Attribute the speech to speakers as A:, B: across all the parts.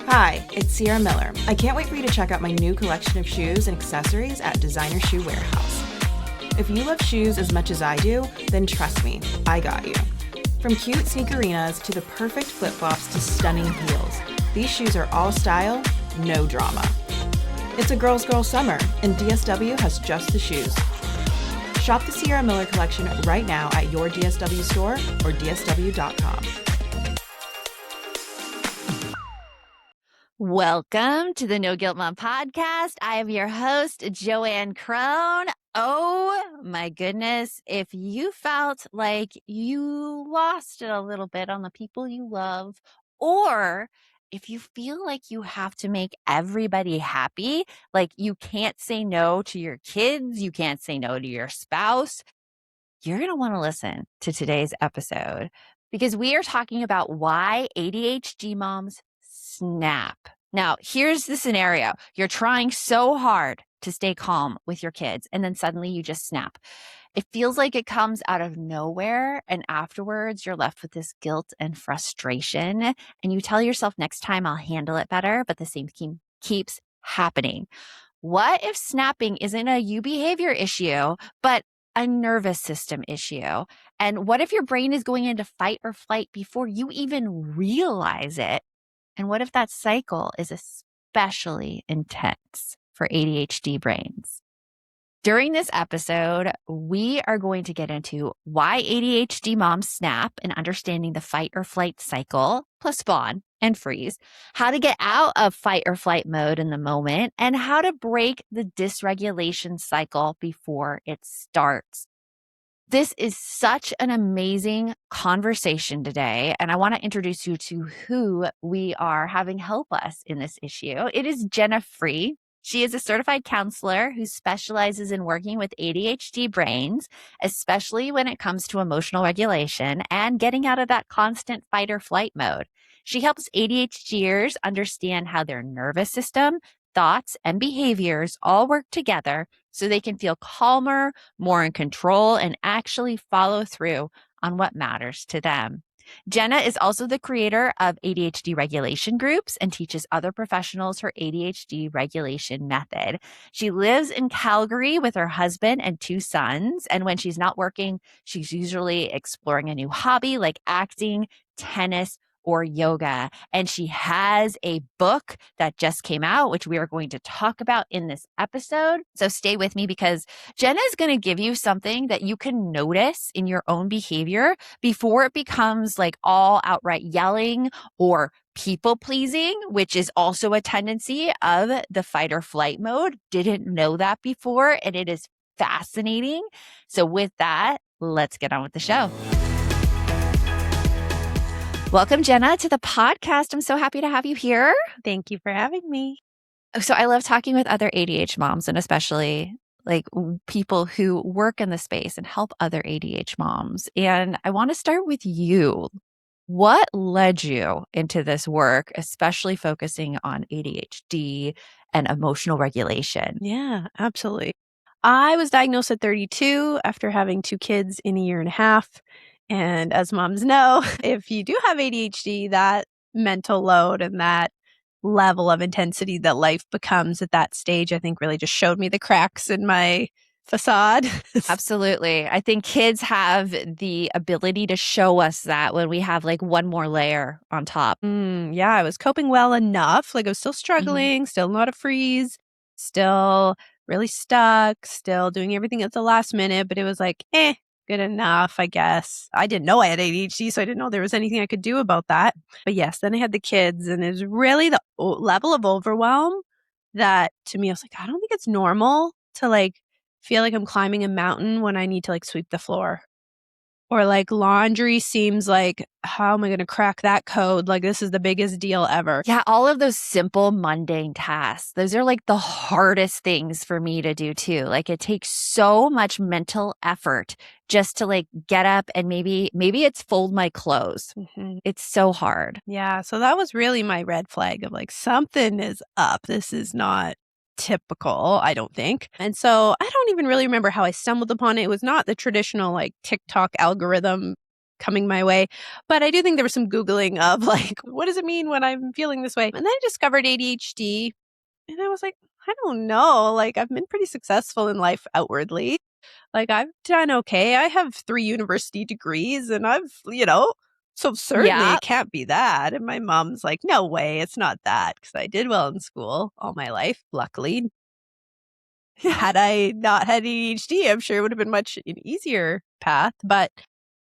A: Hi, it's Sierra Miller. I can't wait for you to check out my new collection of shoes and accessories at Designer Shoe Warehouse. If you love shoes as much as I do, then trust me, I got you. From cute sneakerinas to the perfect flip-flops to stunning heels, these shoes are all style, no drama. It's a girl's girl summer, and DSW has just the shoes. Shop the Sierra Miller collection right now at your DSW store or dsw.com.
B: Welcome to the No Guilt Mom podcast. I am your host, JoAnn Crone. Oh my goodness. If you felt like you lost it a little bit on the people you love, or if you feel like you have to make everybody happy, like you can't say no to your kids, you can't say no to your spouse, you're going to want to listen to today's episode because we are talking about why ADHD moms snap. Now, here's the scenario. You're trying so hard to stay calm with your kids, and then suddenly you just snap. It feels like it comes out of nowhere, and afterwards you're left with this guilt and frustration, and you tell yourself, next time I'll handle it better, but the same keeps happening. What if snapping isn't a you behavior issue, but a nervous system issue? And what if your brain is going into fight or flight before you even realize it? And what if that cycle is especially intense for ADHD brains? During this episode, we are going to get into why ADHD moms snap and understanding the fight or flight cycle, plus spawn and freeze, how to get out of fight or flight mode in the moment, and how to break the dysregulation cycle before it starts. This is such an amazing conversation today, and I want to introduce you to who we are having help us in this issue. It is Jenna Free. She is a certified counselor who specializes in working with ADHD brains, especially when it comes to emotional regulation and getting out of that constant fight or flight mode. She helps ADHDers understand how their nervous system, thoughts, and behaviors all work together so they can feel calmer, more in control, and actually follow through on what matters to them. Jenna is also the creator of ADHD Regulation groups and teaches other professionals her ADHD regulation method. She lives in Calgary with her husband and 2 sons, and when she's not working, she's usually exploring a new hobby like acting, tennis, or yoga. And she has a book that just came out, which we are going to talk about in this episode. So stay with me because Jenna is going to give you something that you can notice in your own behavior before it becomes like all outright yelling or people pleasing, which is also a tendency of the fight or flight mode. Didn't know that before, and it is fascinating. So with that, let's get on with the show. Welcome, Jenna, to the podcast. I'm so happy to have you here.
C: Thank you for having me.
B: So I love talking with other ADHD moms and especially like people who work in the space and help other ADHD moms. And I want to start with you. What led you into this work, especially focusing on ADHD and emotional regulation?
C: Yeah, absolutely. I was diagnosed at 32 after having 2 kids in a year and a half. And as moms know, if you do have ADHD, that mental load and that level of intensity that life becomes at that stage, I think really just showed me the cracks in my facade.
B: Absolutely. I think kids have the ability to show us that when we have like one more layer on top.
C: Yeah, I was coping well enough. Like I was still struggling, still not a freeze, still really stuck, still doing everything at the last minute, but it was like, good enough, I guess. I didn't know I had ADHD, so I didn't know there was anything I could do about that. But yes, then I had the kids, and it was really the level of overwhelm that to me, I was like, I don't think it's normal to like feel like I'm climbing a mountain when I need to like sweep the floor. Or like laundry seems like, how am I going to crack that code? Like this is the biggest deal ever.
B: Yeah, all of those simple, mundane tasks, those are like the hardest things for me to do too. Like it takes so much mental effort just to like get up and maybe it's fold my clothes. It's so hard.
C: Yeah, so that was really my red flag of like something is up. This is not typical, I don't think. And so I don't even really remember how I stumbled upon it. It was not the traditional like TikTok algorithm coming my way. But I do think there was some Googling of like, what does it mean when I'm feeling this way? And then I discovered ADHD and I was like, I don't know. Like, I've been pretty successful in life outwardly. Like, I've done okay. I have 3 university degrees and so certainly
B: Yeah.
C: it can't be that. And my mom's like, no way, it's not that. Because I did well in school all my life, luckily. Had I not had ADHD, I'm sure it would have been much an easier path. But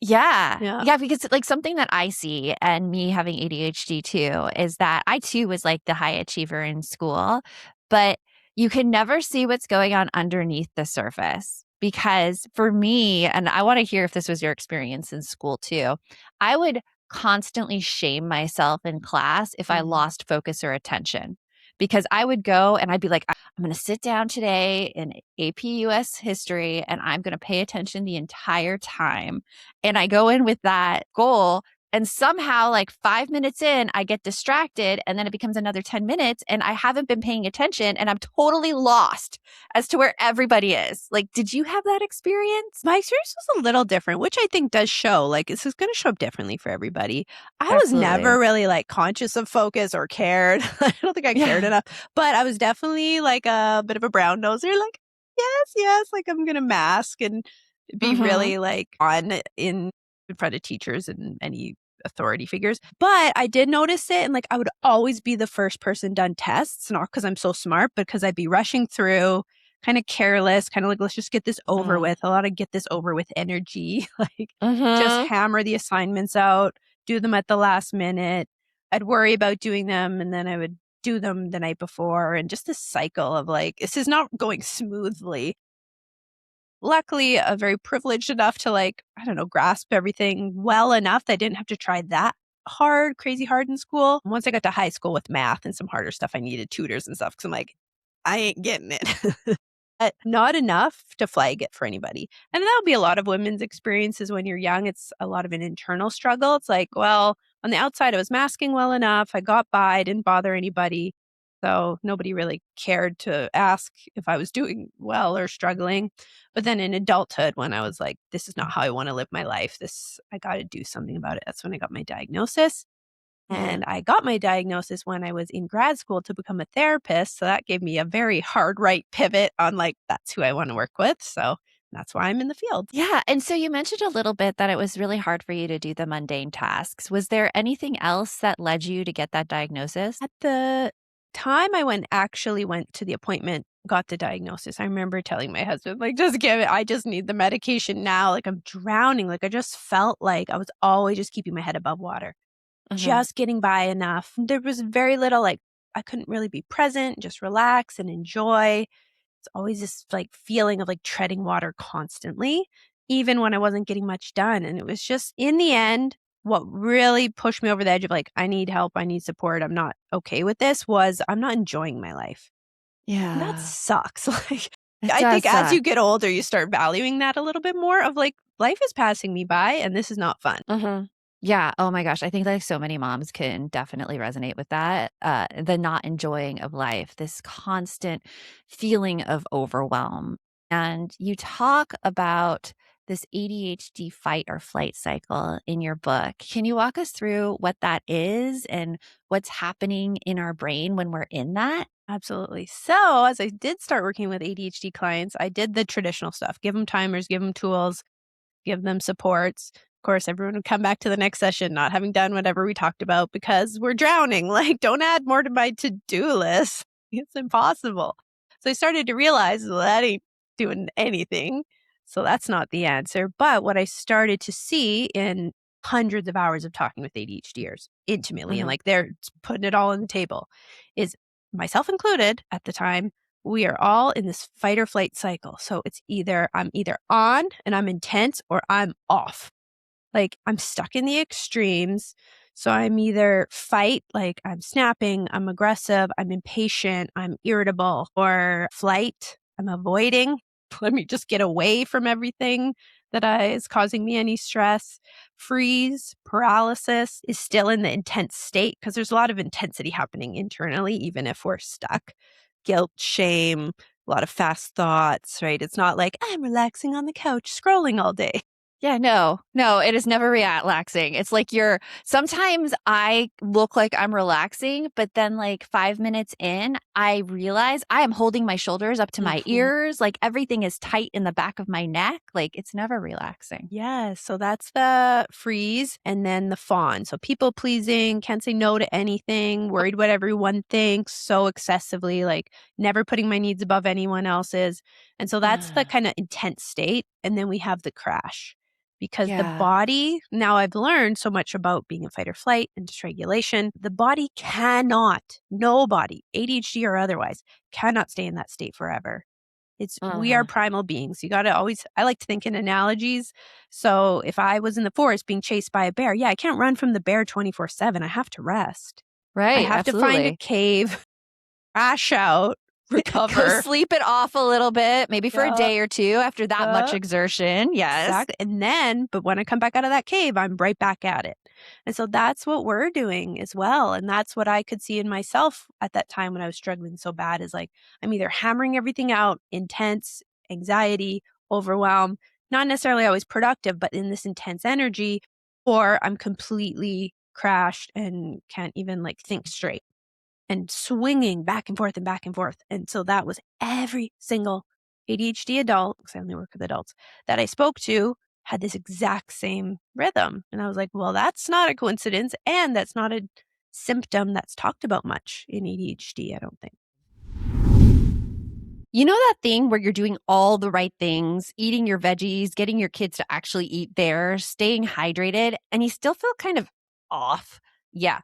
B: Yeah.
C: yeah.
B: Yeah, because like something that I see and me having ADHD too is that I too was like the high achiever in school, but you can never see what's going on underneath the surface. Because for me, and I want to hear if this was your experience in school too, I would constantly shame myself in class if I lost focus or attention. Because I would go and I'd be like, I'm going to sit down today in AP US history and I'm going to pay attention the entire time. And I go in with that goal. And somehow, like 5 minutes in, I get distracted and then it becomes another 10 minutes and I haven't been paying attention and I'm totally lost as to where everybody is. Like, did you have that experience?
C: My experience was a little different, which I think does show, like, this is going to show up differently for everybody. I was never really like conscious of focus or cared. I don't think I cared enough, but I was definitely like a bit of a brown noser, like, yes, like I'm going to mask and be really like on in front of teachers and any authority figures. But I did notice it, and like I would always be the first person done tests, not because I'm so smart, but because I'd be rushing through, kind of careless, kind of like, let's just get this over with. A lot of get this over with energy, like just hammer the assignments out, do them at the last minute. I'd worry about doing them and then I would do them the night before. And just this cycle of like, this is not going smoothly. Luckily, very privileged enough to like, I don't know, grasp everything well enough that I didn't have to try that hard, crazy hard in school. Once I got to high school with math and some harder stuff, I needed tutors and stuff because I'm like, I ain't getting it. But not enough to flag it for anybody. And that'll be a lot of women's experiences when you're young. It's a lot of an internal struggle. It's like, well, on the outside, I was masking well enough. I got by, I didn't bother anybody. So nobody really cared to ask if I was doing well or struggling. But then in adulthood, when I was like, this is not how I want to live my life, I got to do something about it. That's when I got my diagnosis. And I got my diagnosis when I was in grad school to become a therapist. So that gave me a very hard right pivot on like, that's who I want to work with. So that's why I'm in the field.
B: Yeah. And so you mentioned a little bit that it was really hard for you to do the mundane tasks. Was there anything else that led you to get that diagnosis?
C: At the time I actually went to the appointment, got the diagnosis, I remember telling my husband, like, just give it. I just need the medication now. Like, I'm drowning. Like, I just felt like I was always just keeping my head above water. Just getting by enough. There was very little, like, I couldn't really be present, just relax and enjoy. It's always this like feeling of like treading water constantly, even when I wasn't getting much done. And it was just in the end, what really pushed me over the edge of like, I need help, I need support, I'm not okay with this, was I'm not enjoying my life.
B: Yeah.
C: And that sucks. Like,
B: It
C: I
B: does
C: think as
B: suck.
C: you get older, you start valuing that a little bit more of like, life is passing me by and this is not fun.
B: Yeah. Oh my gosh. I think like so many moms can definitely resonate with that. The not enjoying of life, this constant feeling of overwhelm. And you talk about this ADHD fight or flight cycle in your book. Can you walk us through what that is and what's happening in our brain when we're in that?
C: Absolutely. So as I did start working with ADHD clients, I did the traditional stuff, give them timers, give them tools, give them supports. Of course, everyone would come back to the next session not having done whatever we talked about because we're drowning. Like, don't add more to my to-do list. It's impossible. So I started to realize that ain't doing anything. So that's not the answer. But what I started to see in hundreds of hours of talking with ADHDers intimately, and like they're putting it all on the table, is myself included at the time, we are all in this fight or flight cycle. So it's I'm either on and I'm intense or I'm off. Like I'm stuck in the extremes. So I'm either fight, like I'm snapping, I'm aggressive, I'm impatient, I'm irritable, or flight, I'm avoiding. Let me just get away from everything that is causing me any stress. Freeze, paralysis is still in the intense state because there's a lot of intensity happening internally, even if we're stuck. Guilt, shame, a lot of fast thoughts, right? It's not like I'm relaxing on the couch scrolling all day.
B: Yeah, no, it is never relaxing. It's like sometimes I look like I'm relaxing, but then like 5 minutes in, I realize I am holding my shoulders up to my ears. Like everything is tight in the back of my neck. Like it's never relaxing.
C: Yes, so that's the freeze and then the fawn. So people pleasing, can't say no to anything, worried what everyone thinks, so excessively, like never putting my needs above anyone else's. And so that's the kind of intense state. And then we have the crash because the
B: Yeah.
C: body, now I've learned so much about being in fight or flight and dysregulation. The body cannot, nobody, ADHD or otherwise, cannot stay in that state forever. We are primal beings. You got to always, I like to think in analogies. So if I was in the forest being chased by a bear, I can't run from the bear 24/7. I have to rest.
B: Right.
C: I have to find a
B: Absolutely.
C: cave, crash out,
B: Go
C: recover.
B: sleep it off a little bit, maybe for a day or two after that much exertion. Yes.
C: Exactly. And then, but when I come back out of that cave, I'm right back at it. And so that's what we're doing as well. And that's what I could see in myself at that time when I was struggling so bad is like, I'm either hammering everything out, intense anxiety, overwhelm, not necessarily always productive, but in this intense energy, or I'm completely crashed and can't even like think straight and swinging back and forth and back and forth. And so that was every single ADHD adult, because I only work with adults, that I spoke to had this exact same rhythm. And I was like, well, that's not a coincidence. And that's not a symptom that's talked about much in ADHD, I don't think.
B: You know that thing where you're doing all the right things, eating your veggies, getting your kids to actually eat theirs, staying hydrated, and you still feel kind of off? Yeah,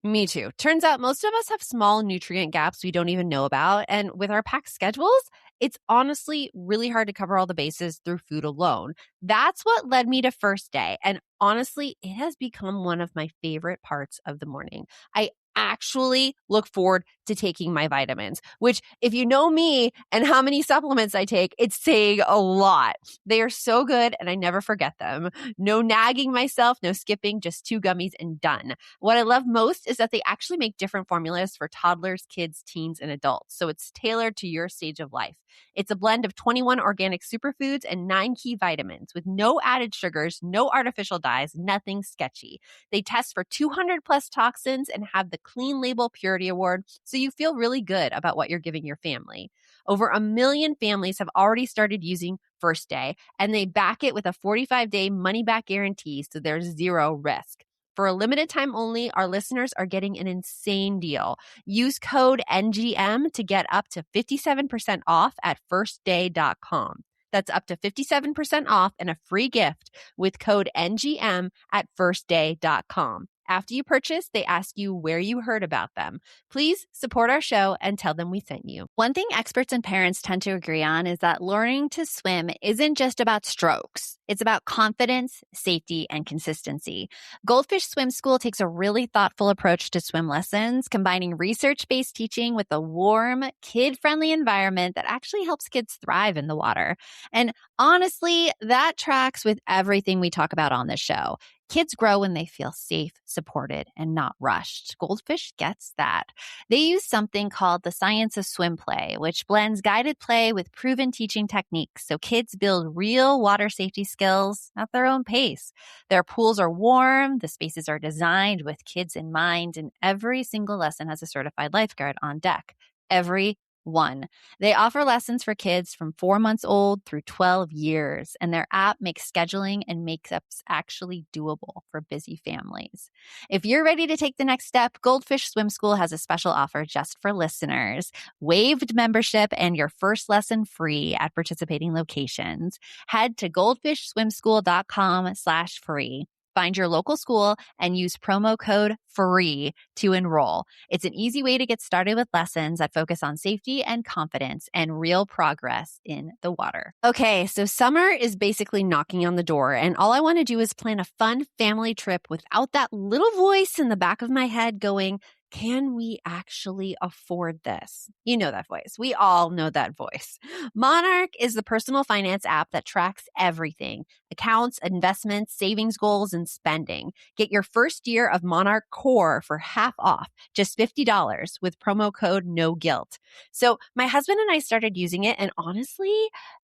B: me too. Turns out most of us have small nutrient gaps we don't even know about. And with our packed schedules, it's honestly really hard to cover all the bases through food alone. That's what led me to First Day. And honestly, it has become one of my favorite parts of the morning. I actually look forward to taking my vitamins, which if you know me and how many supplements I take, it's saying a lot. They are so good and I never forget them. No nagging myself, no skipping, just 2 gummies and done. What I love most is that they actually make different formulas for toddlers, kids, teens, and adults. So it's tailored to your stage of life. It's a blend of 21 organic superfoods and 9 key vitamins with no added sugars, no artificial dyes, nothing sketchy. They test for 200 plus toxins and have the Clean Label Purity Award, so you feel really good about what you're giving your family. Over 1 million families have already started using First Day, and they back it with a 45-day money-back guarantee, so there's zero risk. For a limited time only, our listeners are getting an insane deal. Use code NGM to get up to 57% off at firstday.com. That's up to 57% off and a free gift with code NGM at firstday.com. After you purchase, they ask you where you heard about them. Please support our show and tell them we sent you. One thing experts and parents tend to agree on is that learning to swim isn't just about strokes. It's about confidence, safety, and consistency. Goldfish Swim School takes a really thoughtful approach to swim lessons, combining research-based teaching with a warm, kid-friendly environment that actually helps kids thrive in the water. And honestly, that tracks with everything we talk about on this show. Kids grow when they feel safe, supported, and not rushed. Goldfish gets that. They use something called the science of swim play, which blends guided play with proven teaching techniques so kids build real water safety skills at their own pace. Their pools are warm, the spaces are designed with kids in mind, and every single lesson has a certified lifeguard on deck. Every one. They offer lessons for kids from 4 months old through 12 years, and their app makes scheduling and makeups actually doable for busy families. If you're ready to take the next step, Goldfish Swim School has a special offer just for listeners. Waived membership and your first lesson free at participating locations. Head to goldfishswimschool.com/free. Find your local school and use promo code FREE to enroll. It's an easy way to get started with lessons that focus on safety and confidence and real progress in the water. Okay, so summer is basically knocking on the door, and all I want to do is plan a fun family trip without that little voice in the back of my head going, can we actually afford this? You know that voice. We all know that voice. Monarch is the personal finance app that tracks everything: accounts, investments, savings goals, and spending. Get your first year of Monarch Core for half off, just $50 with promo code NOGUILT. So my husband and I started using it, and honestly,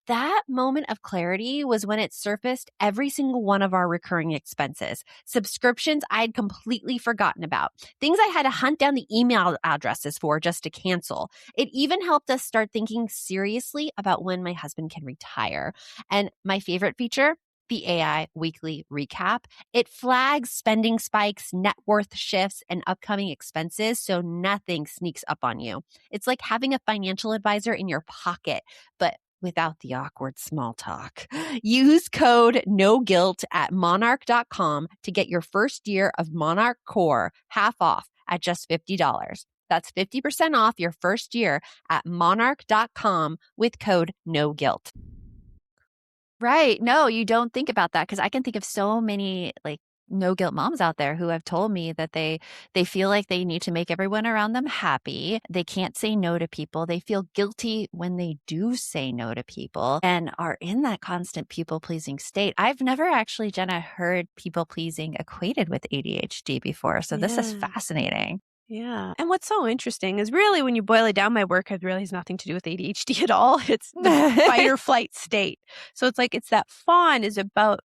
B: That moment of clarity was when it surfaced every single one of our recurring expenses, subscriptions I'd completely forgotten about, things I had to hunt down the email addresses for just to cancel. It even helped us start thinking seriously about when my husband can retire. And my favorite feature, the AI weekly recap. It flags spending spikes, net worth shifts, and upcoming expenses so nothing sneaks up on you. It's like having a financial advisor in your pocket, but without the awkward small talk. Use code NOGUILT at monarch.com to get your first year of Monarch Core half off at just $50. That's 50% off your first year at monarch.com with code NOGUILT. Right. No, you don't think about that because I can think of so many like no guilt moms out there who have told me that they feel like they need to make everyone around them happy. They can't say no to people. They feel guilty when they do say no to people and are in that constant people pleasing state. I've never actually, Jenna, heard people pleasing equated with ADHD before. So this is fascinating.
C: Yeah. And what's so interesting is really when you boil it down, my work really has nothing to do with ADHD at all. It's the fight or flight state. So it's like it's that fawn is about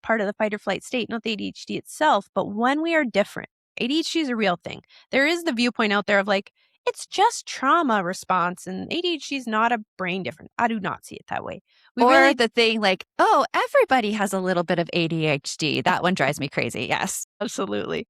C: part of the fight or flight state, not the ADHD itself. But when we are different, ADHD is a real thing. There is the viewpoint out there of like, it's just trauma response and ADHD is not a brain difference. I do not see it that way.
B: Or the thing like, oh, everybody has a little bit of ADHD. That one drives me crazy. Yes.
C: Absolutely.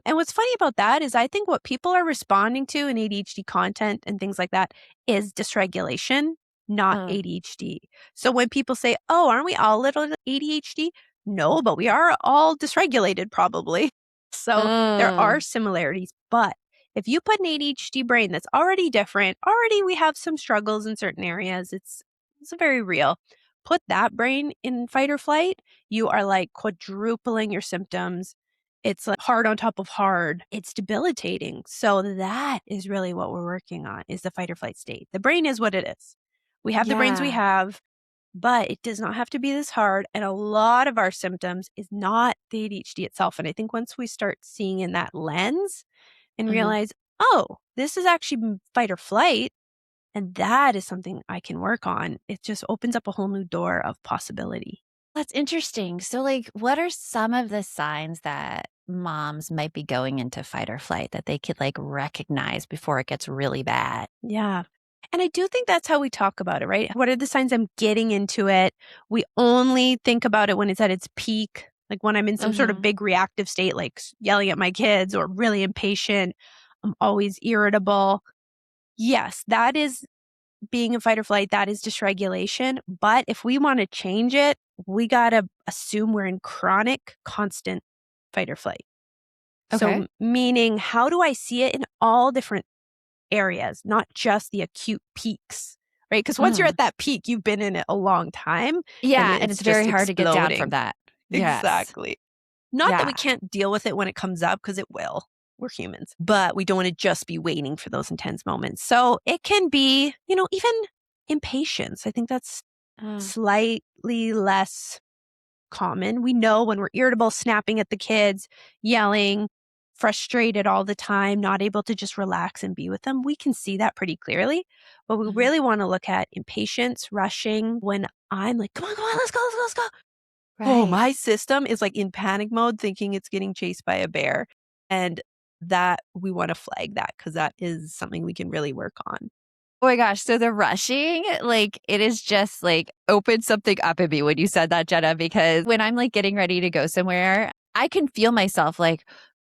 C: And what's funny about that is I think what people are responding to in ADHD content and things like that is dysregulation, not ADHD. So when people say, oh, aren't we all a little ADHD? No, but we are all dysregulated probably. So there are similarities. But if you put an ADHD brain that's already different, already we have some struggles in certain areas. It's very real. Put that brain in fight or flight, you are like quadrupling your symptoms. It's like hard on top of hard. It's debilitating. So that is really what we're working on is the fight or flight state. The brain is what it is. We have the brains we have, but it does not have to be this hard. And a lot of our symptoms is not the ADHD itself. And I think once we start seeing in that lens and realize, oh, this is actually fight or flight, and that is something I can work on, it just opens up a whole new door of possibility.
B: That's interesting. So, like, what are some of the signs that moms might be going into fight or flight that they could like recognize before it gets really bad?
C: Yeah. And I do think that's how we talk about it, right? What are the signs I'm getting into it? We only think about it when it's at its peak, like when I'm in some sort of big reactive state, like yelling at my kids or really impatient. I'm always irritable. Yes, that is being in fight or flight. That is dysregulation. But if we want to change it, we got to assume we're in chronic, constant fight or flight. So meaning, how do I see it in all different areas, not just the acute peaks, right? Because once you're at that peak, you've been in it a long time.
B: Yeah, and it's very hard to get down from that. Yes.
C: Exactly. Not that we can't deal with it when it comes up, because it will. We're humans. But we don't want to just be waiting for those intense moments. So it can be, even impatience. I think that's slightly less common. We know when we're irritable, snapping at the kids, yelling, frustrated all the time, not able to just relax and be with them. We can see that pretty clearly. But we really want to look at impatience, rushing, when I'm like, come on, let's go. Right. Oh, my system is like in panic mode, thinking it's getting chased by a bear. And that we want to flag that because that is something we can really work on.
B: Oh my gosh. So the rushing, like it is just like opened something up in me when you said that, Jenna, because when I'm like getting ready to go somewhere, I can feel myself like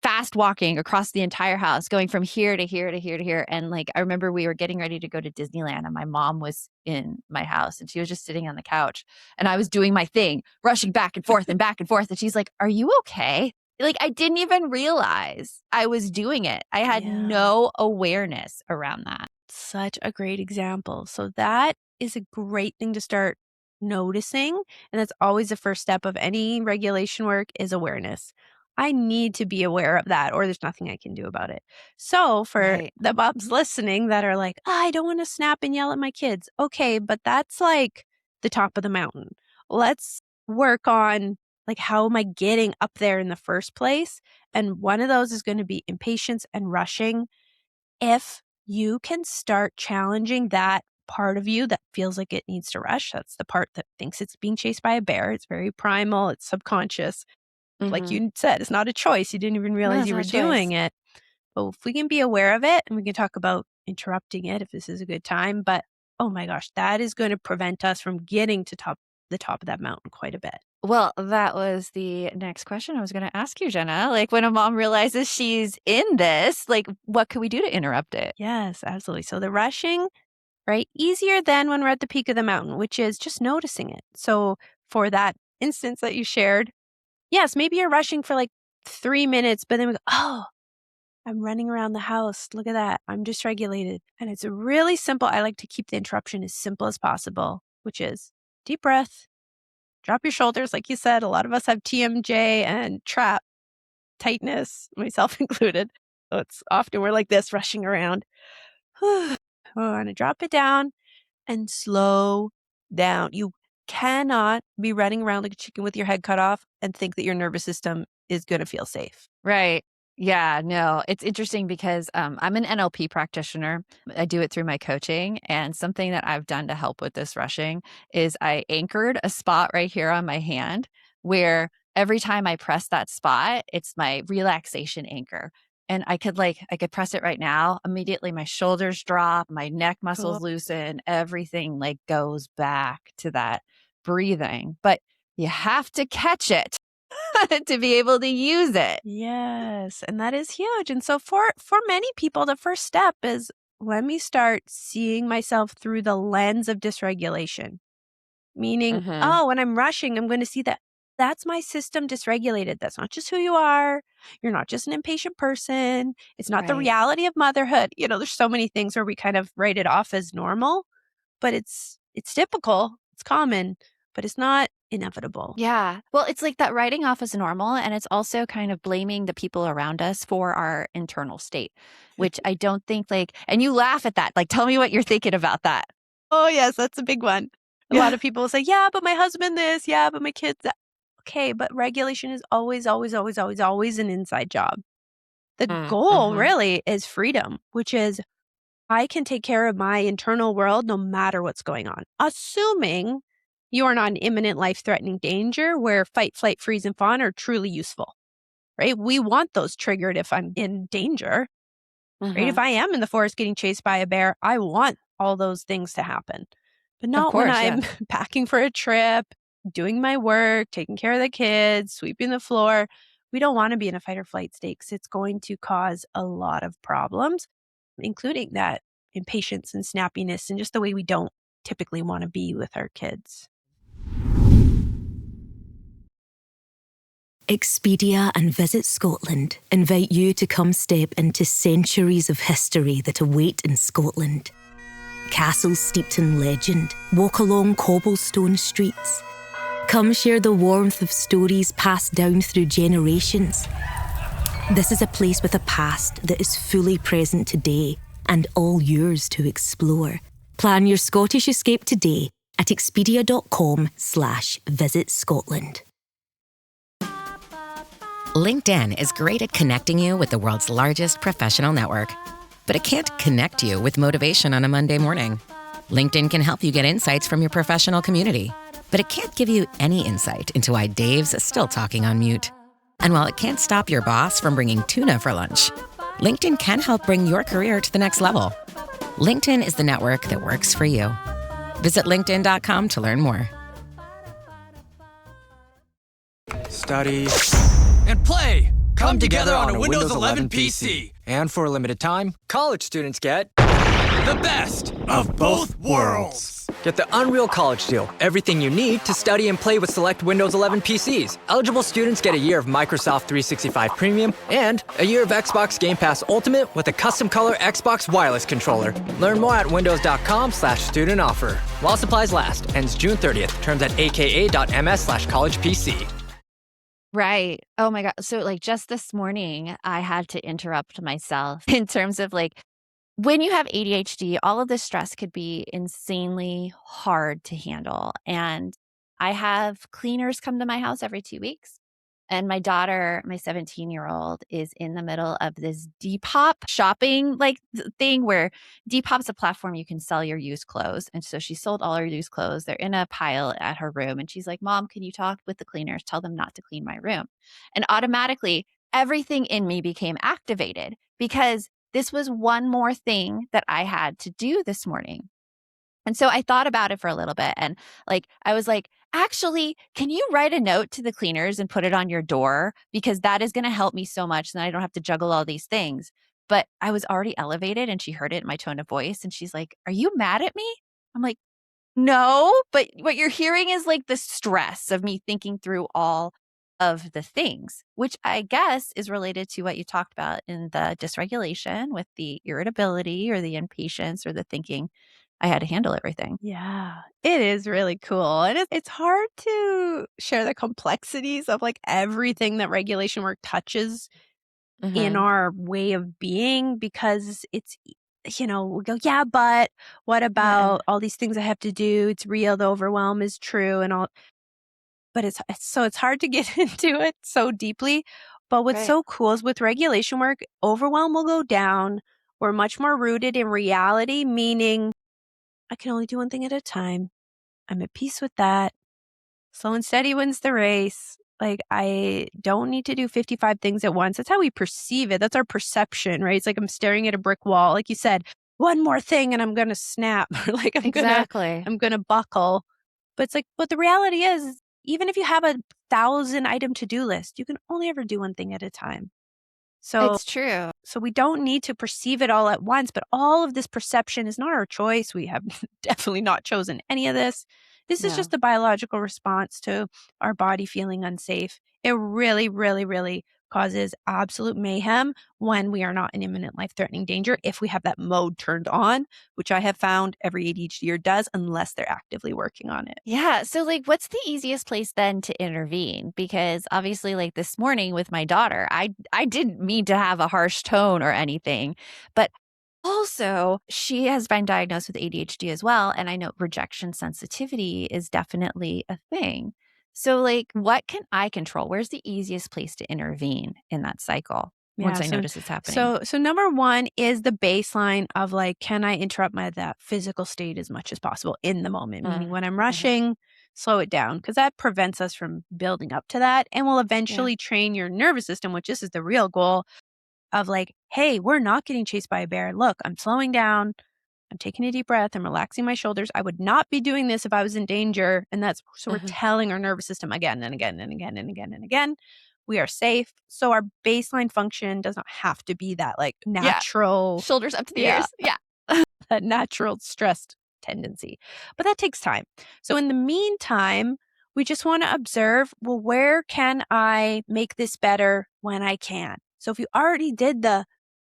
B: fast walking across the entire house, going from here to here to here to here. And like, I remember we were getting ready to go to Disneyland and my mom was in my house and she was just sitting on the couch and I was doing my thing, rushing back and forth and back and forth. And she's like, are you okay? Like, I didn't even realize I was doing it. I had no awareness around that.
C: Such a great example. So that is a great thing to start noticing. And that's always the first step of any regulation work is awareness. I need to be aware of that or there's nothing I can do about it. So for the moms listening that are like, I don't want to snap and yell at my kids. Okay, but that's like the top of the mountain. Let's work on like, how am I getting up there in the first place? And one of those is going to be impatience and rushing. If you can start challenging that part of you that feels like it needs to rush. That's the part that thinks it's being chased by a bear. It's very primal. It's subconscious. Like
B: Mhm.
C: you said, it's not a choice. You didn't even
B: No,
C: realize
B: it's
C: you
B: not
C: were
B: a choice.
C: doing it. But if we can be aware of it, and we can talk about interrupting it if this is a good time, but oh my gosh, that is going to prevent us from getting to the top of that mountain quite a bit.
B: Well, that was the next question I was going to ask you, Jenna. Like when a mom realizes she's in this, like what can we do to interrupt it?
C: Yes, absolutely. So the rushing, right? Easier than when we're at the peak of the mountain, which is just noticing it. So for that instance that you shared, yes, maybe you're rushing for like 3 minutes, but then we go, oh, I'm running around the house. Look at that. I'm dysregulated. And it's really simple. I like to keep the interruption as simple as possible, which is deep breath, drop your shoulders. Like you said, a lot of us have TMJ and trap tightness, myself included. So it's often we're like this, rushing around. I want to drop it down and slow down. You cannot be running around like a chicken with your head cut off and think that your nervous system is going to feel safe.
B: Right. Yeah, no, it's interesting because I'm an NLP practitioner. I do it through my coaching. And something that I've done to help with this rushing is I anchored a spot right here on my hand where every time I press that spot, it's my relaxation anchor. And I could press it right now. Immediately my shoulders drop, my neck
C: Cool.
B: muscles loosen, everything like goes back to that breathing. But you have to catch it to be able to use it.
C: Yes, and that is huge. And so for many people, the first step is let me start seeing myself through the lens of dysregulation. Meaning,
B: Mhm.
C: oh, when I'm rushing, I'm going to see that that's my system dysregulated. That's not just who you are. You're not just an impatient person. It's not the
B: Right.
C: reality of motherhood. There's so many things where we kind of write it off as normal, but it's typical, it's common, but it's not inevitable.
B: Yeah. Well, it's like that writing off as normal. And it's also kind of blaming the people around us for our internal state, which I don't think and you laugh at that. Like, tell me what you're thinking about that.
C: Oh, yes, that's a big one. A lot
B: Yeah.
C: of people will say, yeah, but my husband this, yeah, but my kids that. Okay, but regulation is always, always, always, always, always an inside job. The goal
B: Mm-hmm.
C: really is freedom, which is I can take care of my internal world no matter what's going on, assuming you are not in imminent life-threatening danger where fight, flight, freeze, and fawn are truly useful, right? We want those triggered if I'm in danger, right? If
B: Mm-hmm.
C: I am in the forest getting chased by a bear, I want all those things to happen, but
B: Of
C: not when
B: course. Yeah.
C: I'm packing for a trip, doing my work, taking care of the kids, sweeping the floor. We don't want to be in a fight or flight state 'cause it's going to cause a lot of problems, including that impatience and snappiness and just the way we don't typically want to be with our kids.
D: Expedia and Visit Scotland invite you to come step into centuries of history that await in Scotland. Castles steeped in legend walk along cobblestone streets. Come share the warmth of stories passed down through generations. This is a place with a past that is fully present today and all yours to explore. Plan your Scottish escape today at expedia.com/Visit Scotland.
E: LinkedIn is great at connecting you with the world's largest professional network. But it can't connect you with motivation on a Monday morning. LinkedIn can help you get insights from your professional community. But it can't give you any insight into why Dave's still talking on mute. And while it can't stop your boss from bringing tuna for lunch, LinkedIn can help bring your career to the next level. LinkedIn is the network that works for you. Visit LinkedIn.com to learn more.
F: Study and play come together on a Windows 11 PC. And for a limited time, college students get the best of both worlds. Get the Unreal College Deal. Everything you need to study and play with select Windows 11 PCs. Eligible students get a year of Microsoft 365 Premium and a year of Xbox Game Pass Ultimate with a custom color Xbox wireless controller. Learn more at windows.com/student offer. While supplies last. Ends June 30th. Terms at aka.ms/collegepc.
B: Right. Oh my God. So just this morning, I had to interrupt myself in terms of when you have ADHD, all of this stress could be insanely hard to handle. And I have cleaners come to my house every 2 weeks. And my daughter, my 17-year-old, is in the middle of this Depop shopping thing where Depop's a platform you can sell your used clothes. And so she sold all her used clothes. They're in a pile at her room. And she's like, Mom, can you talk with the cleaners? Tell them not to clean my room. And automatically, everything in me became activated because this was one more thing that I had to do this morning. And so I thought about it for a little bit and I was like, actually, can you write a note to the cleaners and put it on your door? Because that is going to help me so much. And I don't have to juggle all these things. But I was already elevated and she heard it in my tone of voice. And she's like, are you mad at me? I'm like, no, but what you're hearing is the stress of me thinking through all of the things, which I guess is related to what you talked about in the dysregulation with the irritability or the impatience or the thinking I had to handle everything.
C: Yeah, it is really cool. And it's hard to share the complexities of everything that regulation work touches in our way of being because it's, we go, yeah, but what about all these things I have to do? It's real. The overwhelm is true and all. But it's hard to get into it so deeply. But what's so cool is with regulation work, overwhelm will go down. We're much more rooted in reality, meaning I can only do one thing at a time. I'm at peace with that. Slow and steady wins the race. I don't need to do 55 things at once. That's how we perceive it. That's our perception, right? It's I'm staring at a brick wall. Like you said, one more thing and I'm going to snap. Or I'm going to buckle. But it's but the reality is, even if you have 1,000 item to-do list, you can only ever do one thing at a time. So
B: it's true.
C: So we don't need to perceive it all at once, but all of this perception is not our choice. We have definitely not chosen any of this. This is just the biological response to our body feeling unsafe. It really, really, really causes absolute mayhem when we are not in imminent life-threatening danger if we have that mode turned on, which I have found every ADHDer does unless they're actively working on it.
B: Yeah. So what's the easiest place then to intervene? Because obviously this morning with my daughter, I didn't mean to have a harsh tone or anything, but also she has been diagnosed with ADHD as well. And I know rejection sensitivity is definitely a thing. So what can I control? Where's the easiest place to intervene in that cycle? Once I notice it's happening.
C: So number one is the baseline of can I interrupt that physical state as much as possible in the moment? Meaning when I'm rushing, slow it down because that prevents us from building up to that and will eventually train your nervous system, which this is the real goal of hey, we're not getting chased by a bear. Look, I'm slowing down. I'm taking a deep breath. I'm relaxing my shoulders. I would not be doing this if I was in danger. And we're telling our nervous system again and again and again and again and again. We are safe. So our baseline function does not have to be that natural
B: shoulders up to the ears. Yeah.
C: That natural stressed tendency. But that takes time. So in the meantime, we just want to observe, well, where can I make this better when I can? So if you already did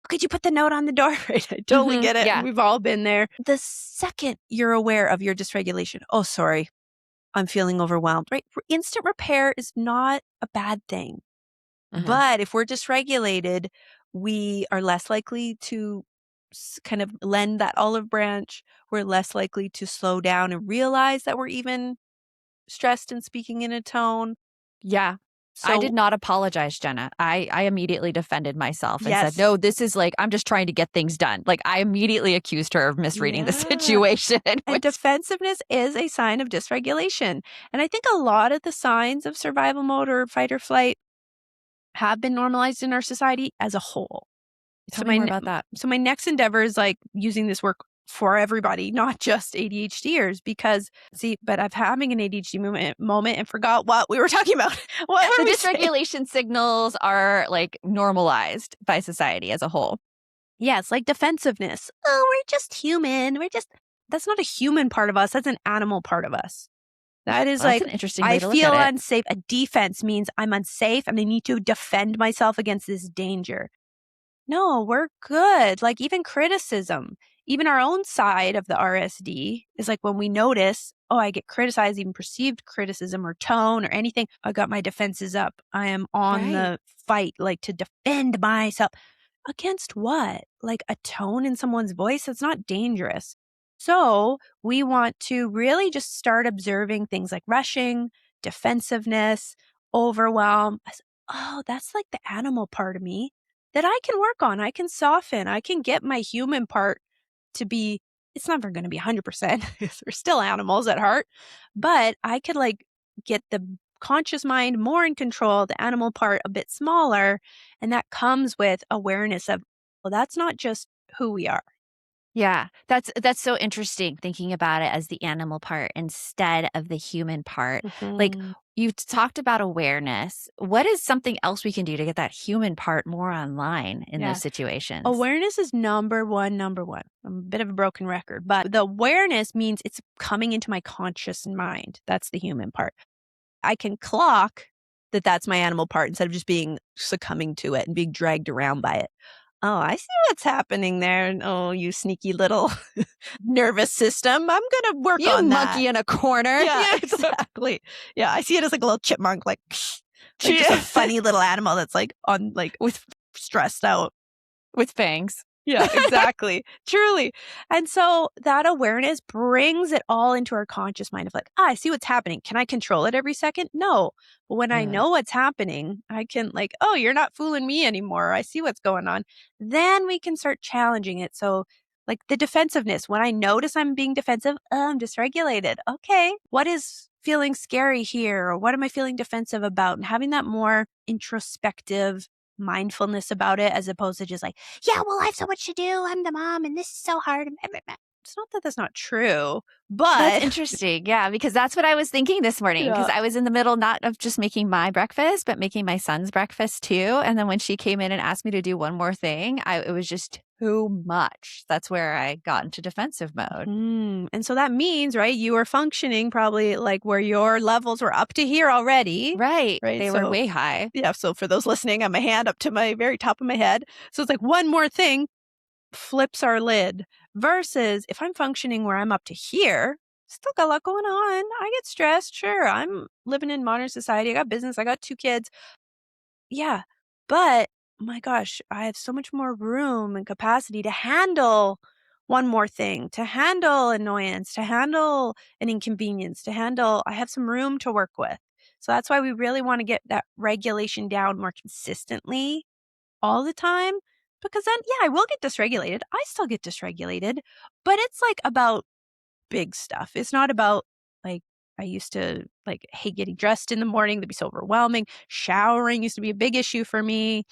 C: could you put the note on the door? Right? I totally get it. Yeah. We've all been there. The second you're aware of your dysregulation, oh, sorry, I'm feeling overwhelmed, right? Instant repair is not a bad thing. But if we're dysregulated, we are less likely to kind of lend that olive branch. We're less likely to slow down and realize that we're even stressed and speaking in a tone.
B: Yeah. So, I did not apologize, Jenna. I immediately defended myself and said, no, this is I'm just trying to get things done. I immediately accused her of misreading the situation.
C: And defensiveness is a sign of dysregulation. And I think a lot of the signs of survival mode or fight or flight have been normalized in our society as a whole.
B: Tell me more about that.
C: So my next endeavor is using this work for everybody, not just ADHDers, because but I'm having an ADHD moment and forgot what we were talking about. What
B: the dysregulation signals are normalized by society as a whole.
C: Yes, defensiveness. Oh, we're just human. That's not a human part of us. That's an animal part of us. That is
B: that's an interesting way to look at it.
C: I feel unsafe. A defense means I'm unsafe and I need to defend myself against this danger. No, we're good. Even criticism, even our own side of the RSD is when we notice, oh, I get criticized, even perceived criticism or tone or anything. I got my defenses up. I am on the fight, to defend myself. Against what? A tone in someone's voice? That's not dangerous. So we want to really just start observing things like rushing, defensiveness, overwhelm. I said, oh, that's like the animal part of me that I can work on. I can soften. I can get my human part to be, it's never going to be 100%. We're still animals at heart, but I could like get the conscious mind more in control, the animal part a bit smaller. And that comes with awareness of, well, that's not just who we are.
B: Yeah, that's so interesting thinking about it as the animal part instead of the human part. Like you talked about awareness. What is something else we can do to get that human part more online in those situations?
C: Awareness is number one. I'm a bit of a broken record, but the awareness means it's coming into my conscious mind. That's the human part. I can clock that that's my animal part instead of just being succumbing to it and being dragged around by it. Oh, I see what's happening there. Oh, you sneaky little nervous system. I'm going to work
B: you
C: on that.
B: monkey in a corner.
C: Yeah, exactly. Yeah, I see it as like a little chipmunk, like just a funny little animal that's like on like with stressed out.
B: With fangs.
C: Yeah, exactly. Truly. And so that awareness brings it all into our conscious mind of like, I see what's happening. Can I control it every second? No. But when I know what's happening, I can like, oh, you're not fooling me anymore. I see what's going on. Then we can start challenging it. So like the defensiveness, when I notice I'm being defensive, I'm dysregulated. Okay. What is feeling scary here? Or what am I feeling defensive about? And having that more introspective mindfulness about it as opposed to just like, yeah, well, I have so much to do. I'm the mom and this is so hard. It's not that that's not true, but
B: that's interesting. Yeah, because that's what I was thinking this morning because I was in the middle not of just making my breakfast, but making my son's breakfast too. And then when she came in and asked me to do one more thing, it was just too much. That's where I got into defensive mode.
C: And so that means, right, you were functioning probably like where your levels were up to here already.
B: Right. They were way high.
C: Yeah. So for those listening, I have my hand up to my very top of my head. So it's like one more thing flips our lid versus if I'm functioning where I'm up to here, still got a lot going on. I get stressed. Sure. I'm living in modern society. I got business. I got 2 kids. Yeah. But my gosh, I have so much more room and capacity to handle one more thing, to handle annoyance, to handle an inconvenience, I have some room to work with. So that's why we really want to get that regulation down more consistently all the time. Because then, yeah, I will get dysregulated. I still get dysregulated, but it's like about big stuff. It's not about like, I used to like hate getting dressed in the morning. That'd be so overwhelming. Showering used to be a big issue for me.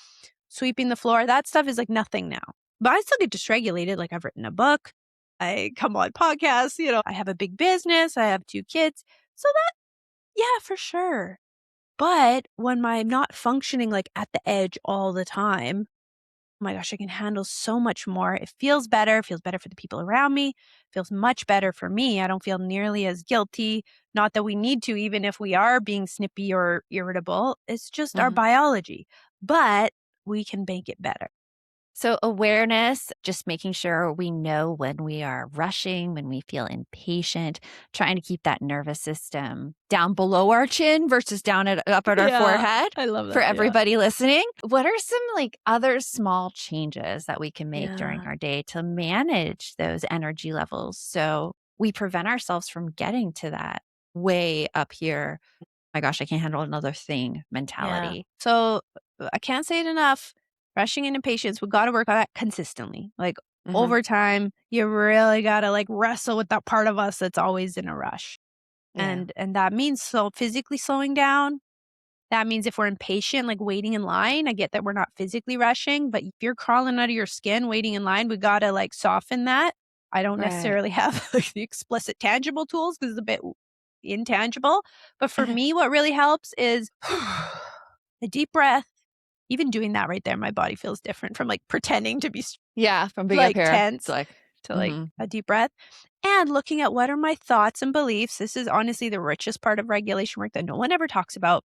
C: Sweeping the floor, that stuff is like nothing now. But I still get dysregulated. Like I've written a book. I come on podcasts, I have a big business. I have 2 kids. So that, yeah, for sure. But when I'm not functioning like at the edge all the time, oh my gosh, I can handle so much more. It feels better for the people around me, feels much better for me. I don't feel nearly as guilty. Not that we need to, even if we are being snippy or irritable. It's just our biology, but we can make it better.
B: So awareness, just making sure we know when we are rushing, when we feel impatient, trying to keep that nervous system down below our chin versus up at our forehead.
C: I love that.
B: For everybody listening. What are some like other small changes that we can make during our day to manage those energy levels so we prevent ourselves from getting to that way up here, my gosh, I can't handle another thing mentality.
C: Yeah. So I can't say it enough. Rushing and impatience, we got to work on that consistently. Like over time, you really got to like wrestle with that part of us that's always in a rush. Yeah. And that means so physically slowing down. That means if we're impatient, like waiting in line, I get that we're not physically rushing, but if you're crawling out of your skin waiting in line, we got to like soften that. I don't necessarily have like the explicit tangible tools because it's a bit intangible. But for me, what really helps is a deep breath. Even doing that right there, my body feels different from like pretending to be
B: from being
C: like
B: up here.
C: tense to like a deep breath. And looking at what are my thoughts and beliefs. This is honestly the richest part of regulation work that no one ever talks about.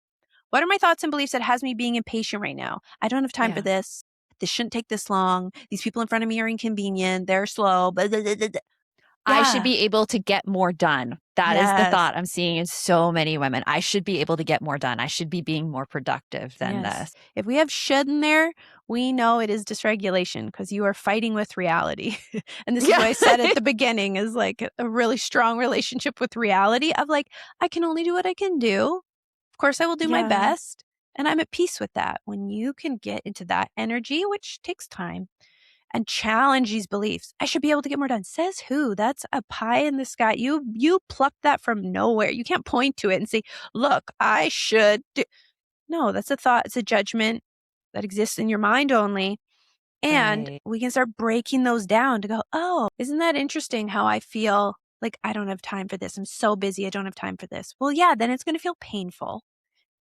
C: What are my thoughts and beliefs that has me being impatient right now? I don't have time for this. This shouldn't take this long. These people in front of me are inconvenient. They're slow. Blah, blah, blah, blah.
B: I should be able to get more done. That is the thought I'm seeing in so many women. I should be able to get more done. I should be being more productive than this.
C: If we have should in there, we know it is dysregulation because you are fighting with reality. And this is what I said at the beginning is like a really strong relationship with reality of like, I can only do what I can do. Of course, I will do my
B: Yeah.
C: best. And I'm at peace with that. When you can get into that energy, which takes time, and challenge these beliefs. I should be able to get more done. Says who? That's a pie in the sky. You plucked that from nowhere. You can't point to it and say, look, I should do. No, that's a thought. It's a judgment that exists in your mind only. And
B: Right.
C: we can start breaking those down to go, oh, isn't that interesting how I feel like I don't have time for this? I'm so busy. I don't have time for this. Well, yeah, then it's going to feel painful.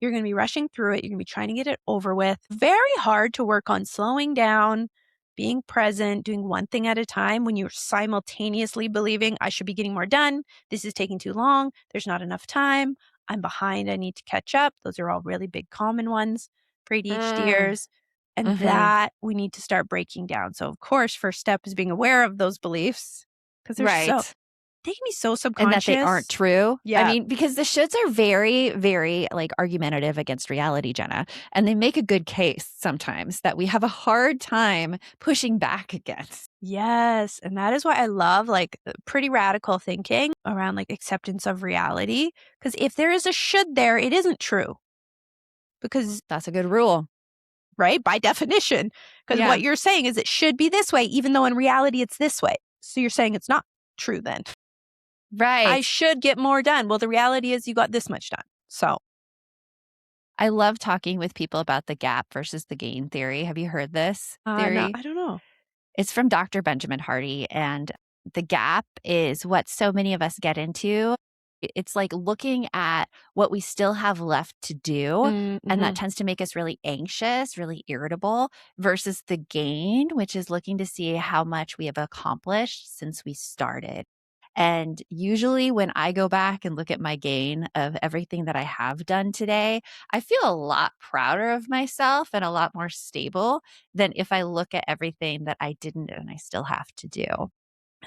C: You're going to be rushing through it. You're going to be trying to get it over with. Very hard to work on slowing down, being present, doing one thing at a time when you're simultaneously believing I should be getting more done. This is taking too long. There's not enough time. I'm behind. I need to catch up. Those are all really big common ones for ADHDers. And that we need to start breaking down. So, of course, first step is being aware of those beliefs because
B: Right.
C: they can be so
B: And
C: subconscious.
B: that they aren't true.
C: Yeah.
B: I mean, because the shoulds are very, very like argumentative against reality, Jenna. And they make a good case sometimes that we have a hard time pushing back against.
C: Yes. And that is why I love like pretty radical thinking around like acceptance of reality. Because if there is a should there, it isn't true. Because,
B: That's a good rule.
C: right, by definition, because
B: Yeah.
C: what you're saying is it should be this way, even though in reality it's this way. So you're saying it's not true then.
B: Right.
C: I should get more done. Well, the reality is you got this much done. So
B: I love talking with people about the gap versus the gain theory. Have you heard this theory?
C: no, I don't know.
B: It's from Dr. Benjamin Hardy. And the gap is what so many of us get into. It's like looking at what we still have left to do. And that tends to make us really anxious, really irritable, versus the gain, which is looking to see how much we have accomplished since we started. And usually when I go back and look at my gain of everything that I have done today, I feel a lot prouder of myself and a lot more stable than if I look at everything that I didn't and I still have to do.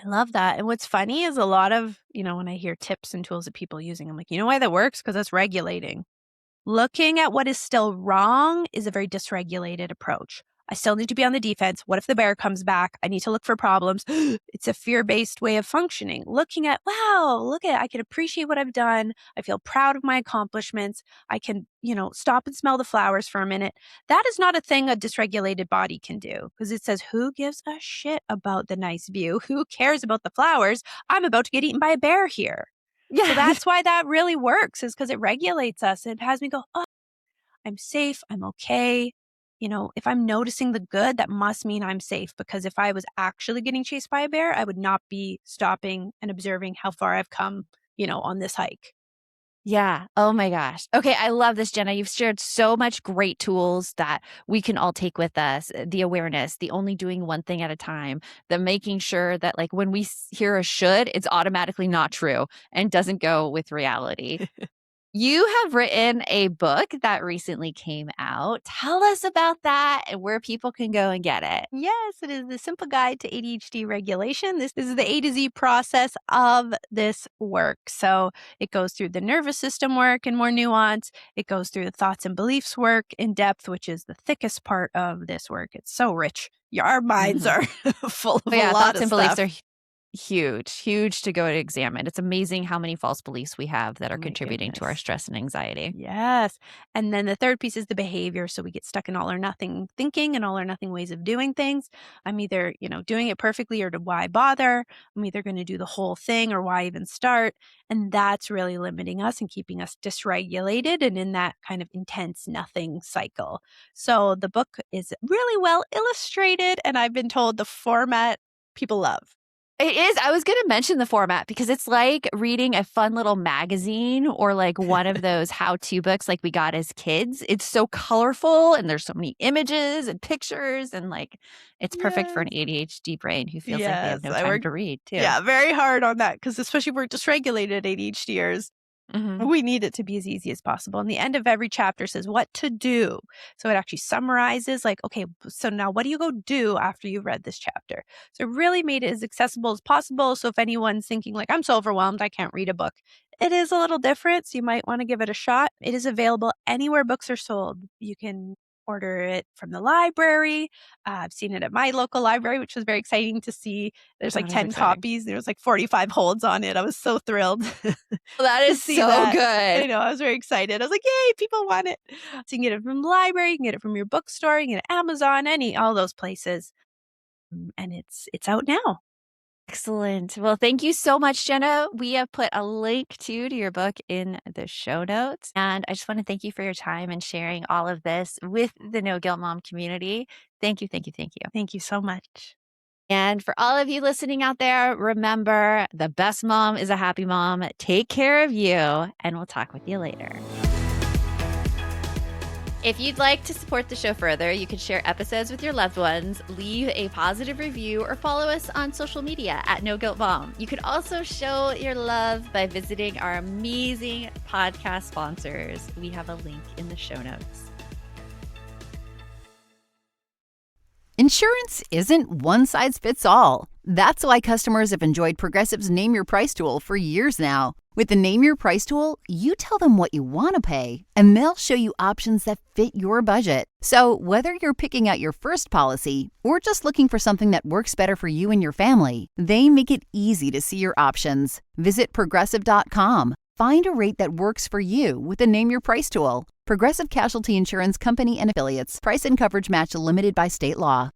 C: I love that. And what's funny is a lot of, when I hear tips and tools that people are using, I'm like, you know why that works? Because it's regulating. Looking at what is still wrong is a very dysregulated approach. I still need to be on the defense. What if the bear comes back? I need to look for problems. It's a fear-based way of functioning. Looking at, wow, I can appreciate what I've done. I feel proud of my accomplishments. I can, stop and smell the flowers for a minute. That is not a thing a dysregulated body can do because it says, who gives a shit about the nice view? Who cares about the flowers? I'm about to get eaten by a bear here.
B: Yeah.
C: So that's why that really works is because it regulates us. It has me go, oh, I'm safe. I'm okay. If I'm noticing the good, that must mean I'm safe because if I was actually getting chased by a bear, I would not be stopping and observing how far I've come, on this hike.
B: Yeah. Oh my gosh. Okay. I love this, Jenna. You've shared so much great tools that we can all take with us. The awareness, the only doing one thing at a time, the making sure that like when we hear a should, it's automatically not true and doesn't go with reality. You have written a book that recently came out. Tell us about that and where people can go and get it.
C: Yes, it is the simple guide to ADHD regulation. This is the A to Z process of this work. So it goes through the nervous system work in more nuance. It goes through the thoughts and beliefs work in depth, which is the thickest part of this work. It's so rich. Our minds are full of a lot
B: thoughts
C: of
B: and
C: stuff.
B: beliefs are huge to go to examine. It's amazing how many false beliefs we have that are
C: My
B: contributing to our
C: goodness.
B: stress and anxiety.
C: Yes. And then the third piece is the behavior. So we get stuck in all or nothing thinking and all or nothing ways of doing things. I'm either, doing it perfectly or to why bother? I'm either going to do the whole thing or why even start? And that's really limiting us and keeping us dysregulated and in that kind of intense nothing cycle. So the book is really well illustrated. And I've been told the format people love.
B: It is. I was going to mention the format because it's like reading a fun little magazine or like one of those how-to books like we got as kids. It's so colorful and there's so many images and pictures and like it's perfect for an ADHD brain who feels like they have no time to read too.
C: Yeah, very hard on that because especially if we're dysregulated ADHDers. We need it to be as easy as possible. And the end of every chapter says what to do. So it actually summarizes like, okay, so now what do you go do after you've read this chapter? So it really made it as accessible as possible. So if anyone's thinking like, I'm so overwhelmed, I can't read a book. It is a little different. So you might want to give it a shot. It is available anywhere books are sold. You can order it from the library. I've seen it at my local library, which was very exciting to see. There's like
B: That is
C: 10
B: exciting.
C: copies. There was like 45 holds on it. I was so thrilled.
B: That
C: to
B: is
C: see
B: so
C: that.
B: good.
C: I know. I was very excited. I was like, yay, people want it. So you can get it from the library. You can get it from your bookstore. You can get it Amazon, all those places. And it's out now.
B: Excellent. Well, thank you so much, Jenna. We have put a link to your book in the show notes. And I just want to thank you for your time and sharing all of this with the No Guilt Mom community. Thank you, thank you, thank you.
C: Thank you so much.
B: And for all of you listening out there, remember, the best mom is a happy mom. Take care of you, and we'll talk with you later. If you'd like to support the show further, you can share episodes with your loved ones, leave a positive review, or follow us on social media at No Guilt Mom. You could also show your love by visiting our amazing podcast sponsors. We have a link in the show notes.
G: Insurance isn't one size fits all. That's why customers have enjoyed Progressive's Name Your Price tool for years now. With the Name Your Price tool, you tell them what you want to pay, and they'll show you options that fit your budget. So whether you're picking out your first policy or just looking for something that works better for you and your family, they make it easy to see your options. Visit Progressive.com. Find a rate that works for you with the Name Your Price tool. Progressive Casualty Insurance Company and Affiliates. Price and coverage match limited by state law.